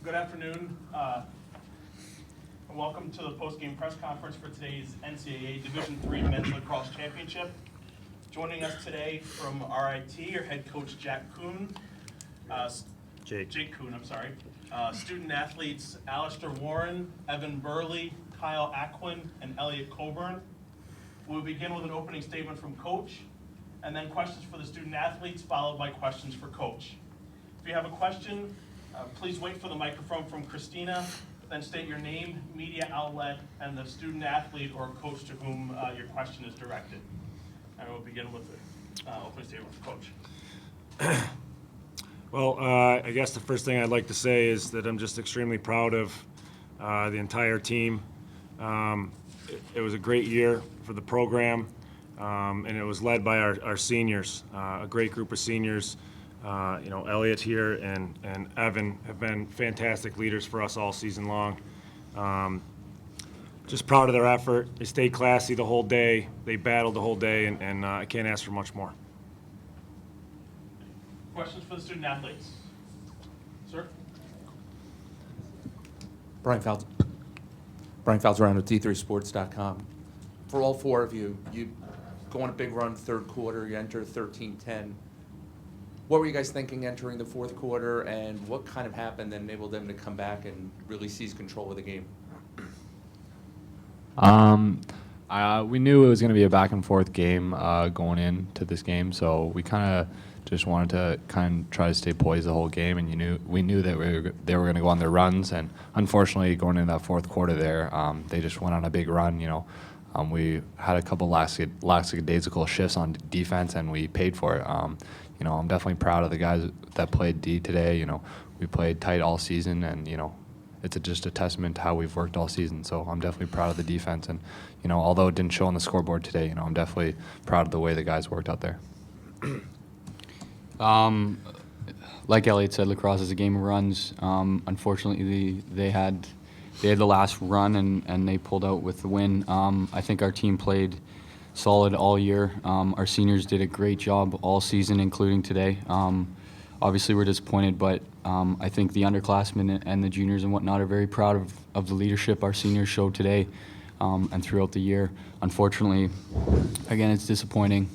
Good afternoon. Welcome to the post-game press conference for today's NCAA Division III Men's Lacrosse Championship. Joining us today from RIT are head coach Jake Kuhn, student athletes Alistair Warren, Evan Burley, Kyle Aquin, and Elliot Coburn. We'll begin with an opening statement from coach, and then questions for the student athletes, followed by questions for coach. If you have a question, please wait for the microphone from Christina, then state your name, media outlet, and the student athlete or coach to whom your question is directed. And we'll begin with the opening statement from coach. Well, I guess the first thing I'd like to say is that I'm just extremely proud of the entire team. It was a great year for the program, and it was led by our seniors, a great group of seniors. Elliot here and Evan have been fantastic leaders for us all season long. Just proud of their effort. They stayed classy the whole day. They battled the whole day, and I can't ask for much more. Questions for the student athletes? Sir? Brian Fouts around with D3Sports.com. For all four of you, you go on a big run third quarter, you enter 13-10. What were you guys thinking entering the fourth quarter, and what kind of happened that enabled them to come back and really seize control of the game? We knew it was going to be a back-and-forth game going into this game, so we kind of just wanted to try to stay poised the whole game, and we knew that they were going to go on their runs, and unfortunately, going into that fourth quarter there, they just went on a big run. We had a couple lackadaisical shifts on defense, and we paid for it. I'm definitely proud of the guys that played D today. We played tight all season, and it's just a testament to how we've worked all season. So I'm definitely proud of the defense, and although it didn't show on the scoreboard today, I'm definitely proud of the way the guys worked out there. Like Elliot said, lacrosse is a game of runs. Unfortunately, they had the last run, and they pulled out with the win. I think our team played solid all year. Our seniors did a great job all season, including today. Obviously, we're disappointed, but I think the underclassmen and the juniors and whatnot are very proud of the leadership our seniors showed today and throughout the year. Unfortunately, again, it's disappointing,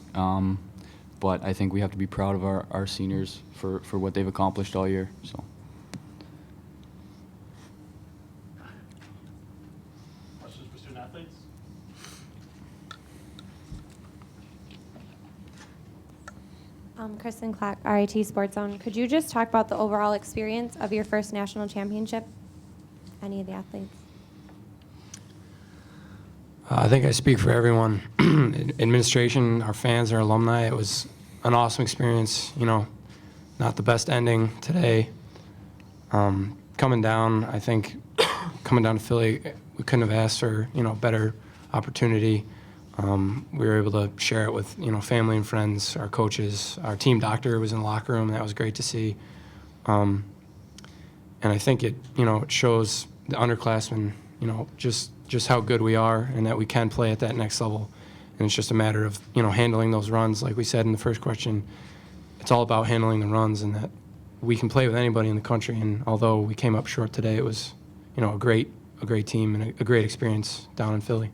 but I think we have to be proud of our seniors for what they've accomplished all year. So. Questions for student athletes? Kristen Clack, RIT Sports Zone. Could you just talk about the overall experience of your first national championship? Any of the athletes? I think I speak for everyone. Administration, our fans, our alumni. It was an awesome experience. Not the best ending today. Coming down, I think, coming down to Philly, we couldn't have asked for better opportunity. We were able to share it with family and friends, our coaches. Our team doctor was in the locker room, and that was great to see. And I think it it shows the underclassmen just how good we are and that we can play at that next level. And it's just a matter of handling those runs. Like we said in the first question, it's all about handling the runs, and that we can play with anybody in the country. And although we came up short today, it was a great team and a great experience down in Philly.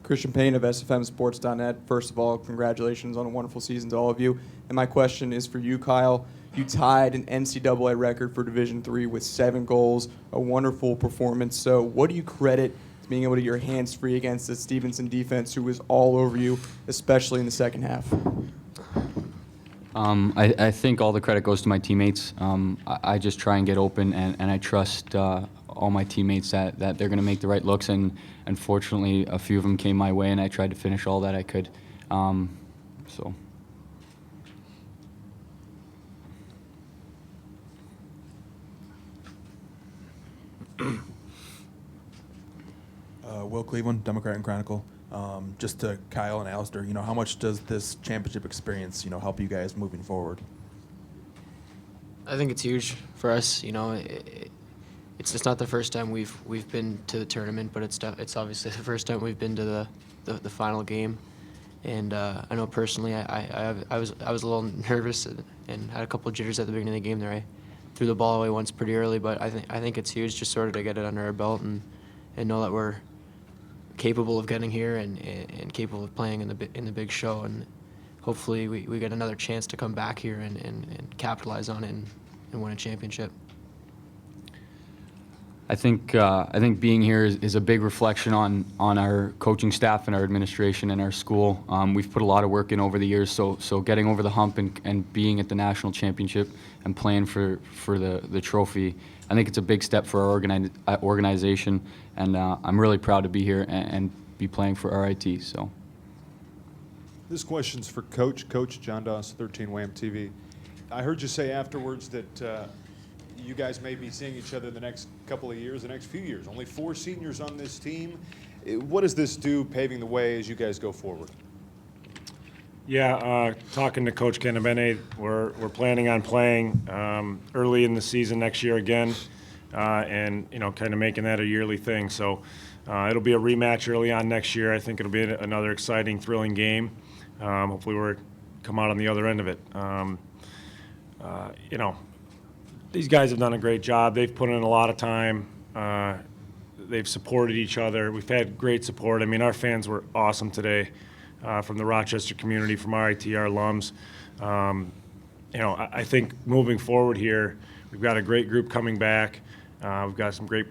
Christian Payne of SFMSports.net. First of all, congratulations on a wonderful season to all of you. And my question is for you, Kyle. You tied an NCAA record for Division III with 7 goals, a wonderful performance. So what do you credit to being able to get your hands free against the Stevenson defense, who was all over you, especially in the second half? I think all the credit goes to my teammates. I just try and get open, and I trust all my teammates that they're going to make the right looks, and unfortunately a few of them came my way, and I tried to finish all that I could. So. Will Cleveland, Democrat and Chronicle. Just to Kyle and Alistair, how much does this championship experience, help you guys moving forward? I think it's huge for us. It's not the first time we've been to the tournament, but it's obviously the first time we've been to the final game, And I know personally, I was a little nervous and had a couple of jitters at the beginning of the game there. I threw the ball away once pretty early, but I think it's huge just sort of to get it under our belt and know that we're capable of getting here and capable of playing in the big show. And hopefully we get another chance to come back here and capitalize on it and win a championship. I think being here is a big reflection on our coaching staff and our administration and our school. We've put a lot of work in over the years, so getting over the hump and being at the national championship and playing for the trophy, I think it's a big step for our organization, and I'm really proud to be here and be playing for RIT. So. This question's for Coach John Doss, 13 Wham TV. I heard you say afterwards that you guys may be seeing each other the next couple of years, the next few years. Only 4 seniors on this team. What does this do paving the way as you guys go forward? Yeah, talking to Coach Canabene, we're planning on playing early in the season next year again, and kind of making that a yearly thing. So it'll be a rematch early on next year. I think it'll be another exciting, thrilling game. Hopefully, we'll come out on the other end of it. These guys have done a great job. They've put in a lot of time. They've supported each other. We've had great support. I mean, our fans were awesome today, from the Rochester community, from RIT, our alums. I think moving forward here, we've got a great group coming back. We've got some great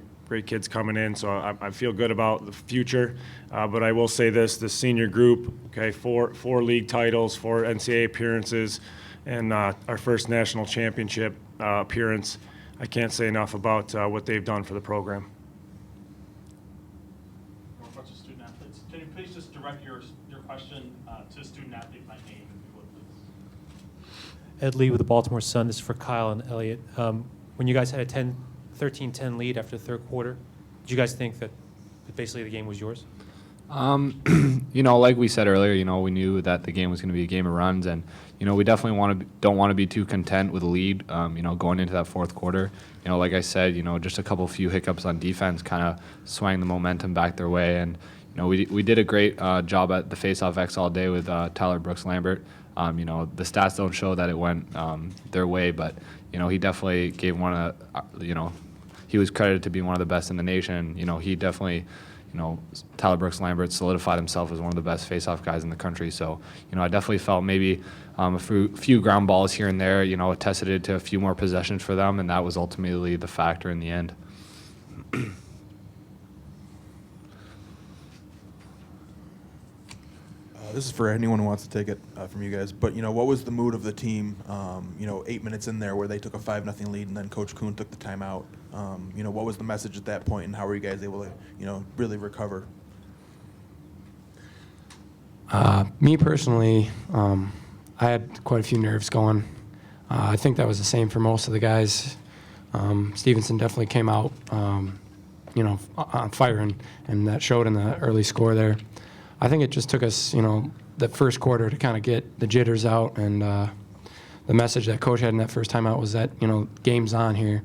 kids coming in, so I feel good about the future. But I will say this: the senior group, okay, four league titles, 4 NCAA appearances, and our first national championship appearance. I can't say enough about what they've done for the program. More questions, student athletes. Can you please just direct your question to student athlete by name, if you would, please? Ed Lee with the Baltimore Sun. This is for Kyle and Elliot. When you guys had a 13-10 lead after the third quarter, did you guys think that basically the game was yours? Like we said earlier, we knew that the game was going to be a game of runs, and we definitely don't want to be too content with a lead. Going into that fourth quarter, like I said, just a few hiccups on defense kind of swang the momentum back their way, and we did a great job at the face-off X all day with Tyler Brooks Lambert. The stats don't show that it went their way, but he definitely gave he was credited to be one of the best in the nation. He definitely. Tyler Brooks Lambert solidified himself as one of the best face-off guys in the country. So, I definitely felt maybe a few ground balls here and there, attested it to a few more possessions for them, and that was ultimately the factor in the end. This is for anyone who wants to take it from you guys. But, what was the mood of the team, 8 minutes in there where they took a 5-0 lead and then Coach Kuhn took the timeout? What was the message at that point, and how were you guys able to, really recover? Me personally, I had quite a few nerves going. I think that was the same for most of the guys. Stevenson definitely came out, on fire, and that showed in the early score there. I think it just took us, the first quarter to kind of get the jitters out, and the message that Coach had in that first timeout was that, game's on here.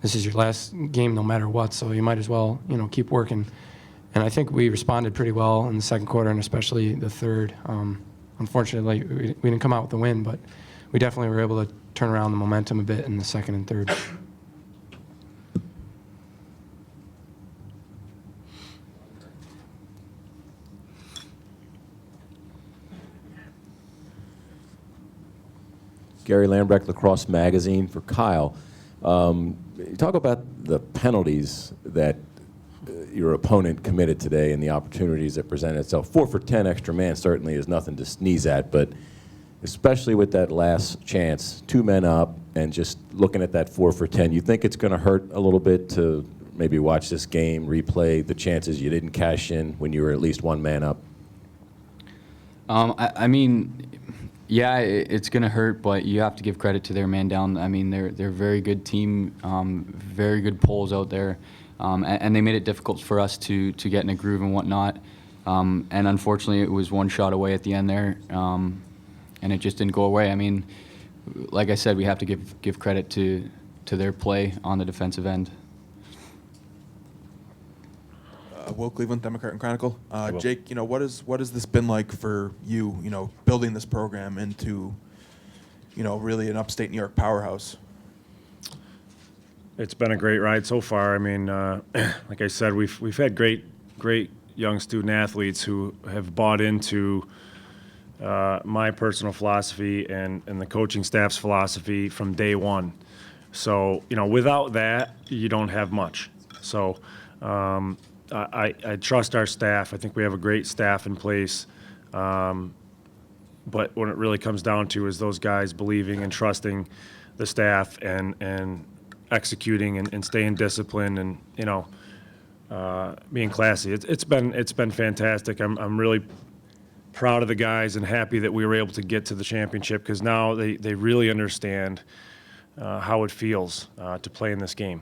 This is your last game no matter what, so you might as well, keep working. And I think we responded pretty well in the second quarter, and especially the third. Unfortunately, we didn't come out with the win, but we definitely were able to turn around the momentum a bit in the second and third. Gary Lambrecht, Lacrosse Magazine, for Kyle. Talk about the penalties that your opponent committed today and the opportunities that presented itself. 4 for 10 extra man certainly is nothing to sneeze at, but especially with that last chance, 2 men up, and just looking at that 4 for 10, you think it's going to hurt a little bit to maybe watch this game, replay the chances you didn't cash in when you were at least 1 man up? Yeah, it's going to hurt, but you have to give credit to their man down. They're a very good team, very good polls out there, and they made it difficult for us to get in a groove and whatnot. And unfortunately, it was 1 shot away at the end there, and it just didn't go away. Like I said, we have to give credit to their play on the defensive end. Will Cleveland, Democrat and Chronicle. Will. Jake, what has this been like for you? Building this program into, really an upstate New York powerhouse. It's been a great ride so far. I mean, like I said, we've had great young student athletes who have bought into my personal philosophy and the coaching staff's philosophy from day one. So, without that, you don't have much. So, I trust our staff. I think we have a great staff in place. But when it really comes down to is those guys believing and trusting the staff and executing and staying disciplined and being classy. It's been fantastic. I'm really proud of the guys and happy that we were able to get to the championship because now they really understand how it feels to play in this game.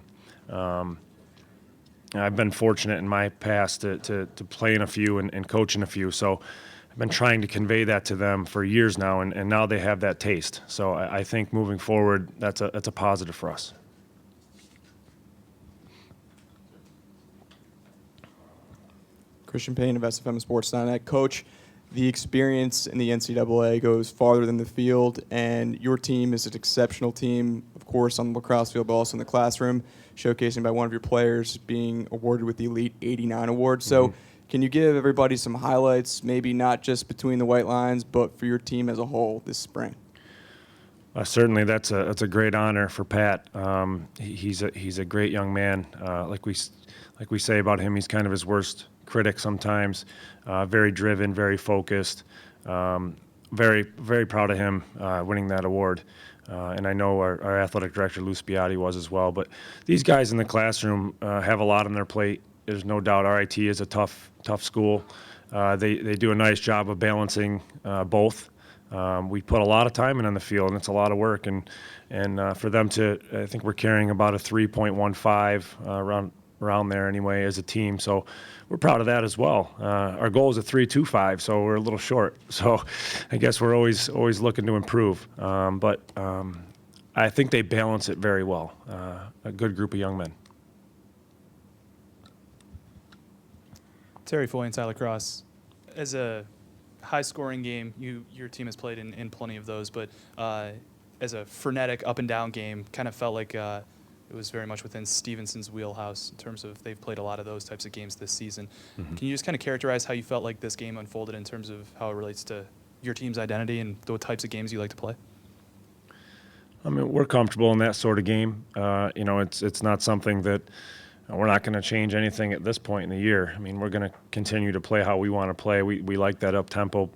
I've been fortunate in my past to play in a few and coach in a few, so I've been trying to convey that to them for years now, and now they have that taste. So I think moving forward, that's a positive for us. Christian Payne of SFMSports.net. Coach, the experience in the NCAA goes farther than the field, and your team is an exceptional team, of course, on the lacrosse field, but also in the classroom, showcasing by one of your players being awarded with the Elite 89 award. So can you give everybody some highlights, maybe not just between the white lines, but for your team as a whole this spring? Certainly, that's a great honor for Pat. He's a great young man. Like we say about him, he's kind of his worst critic sometimes. Very driven, very focused. Very proud of him winning that award. And I know our athletic director, Lou Spiatti, was as well. But these guys in the classroom have a lot on their plate. There's no doubt RIT is a tough school. They do a nice job of balancing both. We put a lot of time in on the field, and it's a lot of work. And for them to, I think we're carrying about a 3.15 around there anyway as a team. So we're proud of that as well. Our goal is a 3.25, so we're a little short. So I guess we're always looking to improve. But I think they balance it very well. A good group of young men. Terry Foy inside Lacrosse. As a high-scoring game, your team has played in plenty of those, but as a frenetic up-and-down game, kind of felt like it was very much within Stevenson's wheelhouse in terms of they've played a lot of those types of games this season. Mm-hmm. Can you just kind of characterize how you felt like this game unfolded in terms of how it relates to your team's identity and the types of games you like to play? I mean, we're comfortable in that sort of game. It's not something that we're not going to change anything at this point in the year. I mean, we're going to continue to play how we want to play. We like that up-tempo,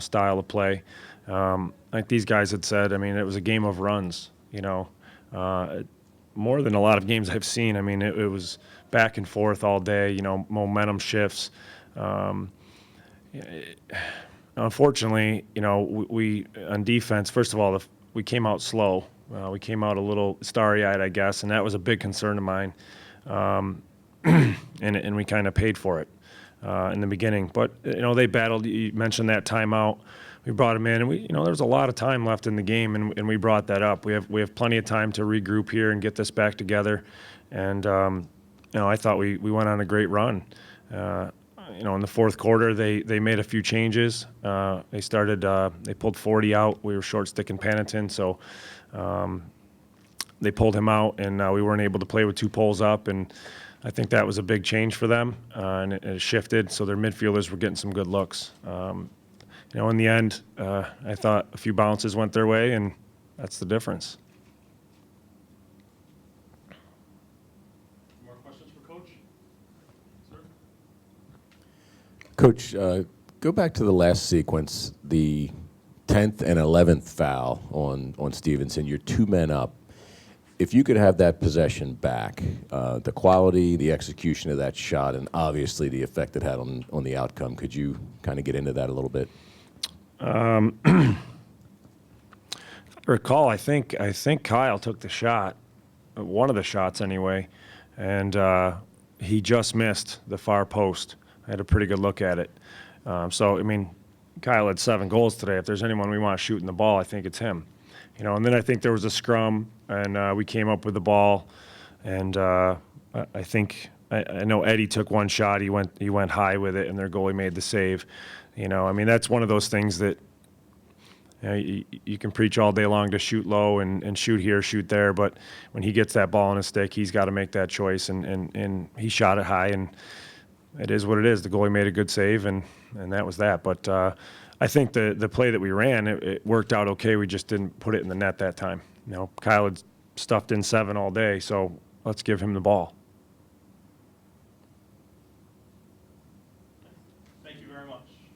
style of play. Like these guys had said, I mean, it was a game of runs, more than a lot of games I've seen. I mean, it was back and forth all day, momentum shifts. Unfortunately, we on defense, first of all, we came out slow. We came out a little starry-eyed, I guess, and that was a big concern of mine. And we kind of paid for it in the beginning. But, they battled. You mentioned that timeout. We brought him in, and there was a lot of time left in the game, and we brought that up. We have plenty of time to regroup here and get this back together. And, I thought we went on a great run. In the fourth quarter, they made a few changes. They pulled 40 out. We were short sticking Pennington, so they pulled him out, and we weren't able to play with two poles up. And I think that was a big change for them, and it shifted. So their midfielders were getting some good looks. In the end, I thought a few bounces went their way, and that's the difference. More questions for Coach? Sir? Coach, go back to the last sequence, the 10th and 11th foul on Stevenson. You're two men up. If you could have that possession back, the quality, the execution of that shot, and obviously the effect it had on the outcome, could you kind of get into that a little bit? If I recall, I think Kyle took the shot, one of the shots anyway, and he just missed the far post. I had a pretty good look at it. Kyle had 7 goals today. If there's anyone we want shooting the ball, I think it's him. And then I think there was a scrum, and we came up with the ball, and I think I know Eddie took one shot. He went high with it, and their goalie made the save. You know, I mean, that's one of those things that you can preach all day long to shoot low and shoot here, shoot there, but when he gets that ball on his stick, he's got to make that choice, and he shot it high, and it is what it is. The goalie made a good save, and that was that. But I think the play that we ran, it worked out okay. We just didn't put it in the net that time. You know, Kyle had stuffed in 7 all day, so let's give him the ball.